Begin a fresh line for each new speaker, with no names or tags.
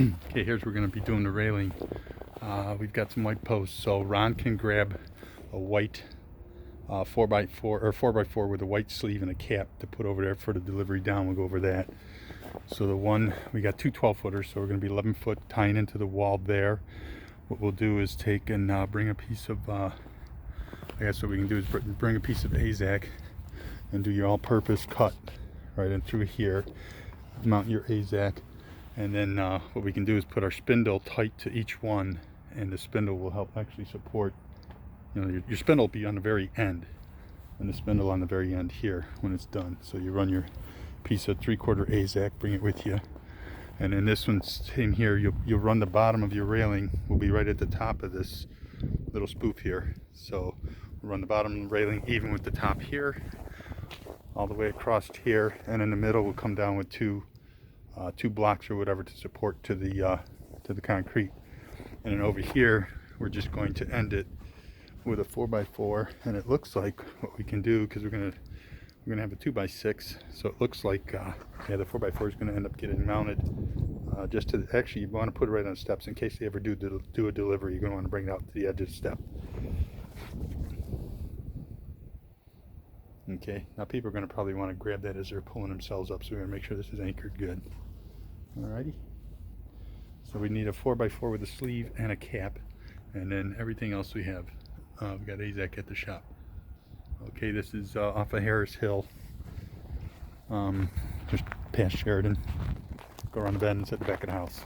Okay, here's where we're going to be doing the railing. We've got some white posts, so Ron can grab a white 4x4 or 4x4 with a white sleeve and a cap to put over there for the delivery down. We'll go over that. So we got two 12-footers, so we're going to be 11 foot tying into the wall there. What we'll do is take and bring a piece of, I guess what we can do is bring a piece of AZEK and do your all-purpose cut right in through here. Mount your AZEK. And then what we can do is put our spindle tight to each one, and the spindle will help actually support, your spindle will be on the very end, and the spindle on the very end here when it's done. So you run your piece of 3/4 AZEK, bring it with you. And then this one's same here, you'll run the bottom of your railing, will be right at the top of this little spoof here. So we'll run the bottom of the railing even with the top here, all the way across here, and in the middle we'll come down with two blocks or whatever to support to the concrete. And then over here we're just going to end it with a 4x4, and it looks like what we can do, because we're gonna have a 2x6, so it looks like the 4x4 is going to end up getting mounted just to actually, you want to put it right on the steps in case they ever do a delivery. You're going to want to bring it out to the edge of the step. Okay, now people are going to probably want to grab that as they're pulling themselves up, so we're going to make sure this is anchored good. Alrighty, so we need a 4x4 with a sleeve and a cap, and then everything else we have. We got AZEK at the shop. Okay, this is off of Harris Hill, just past Sheridan. Go around the bend and sit at the back of the house.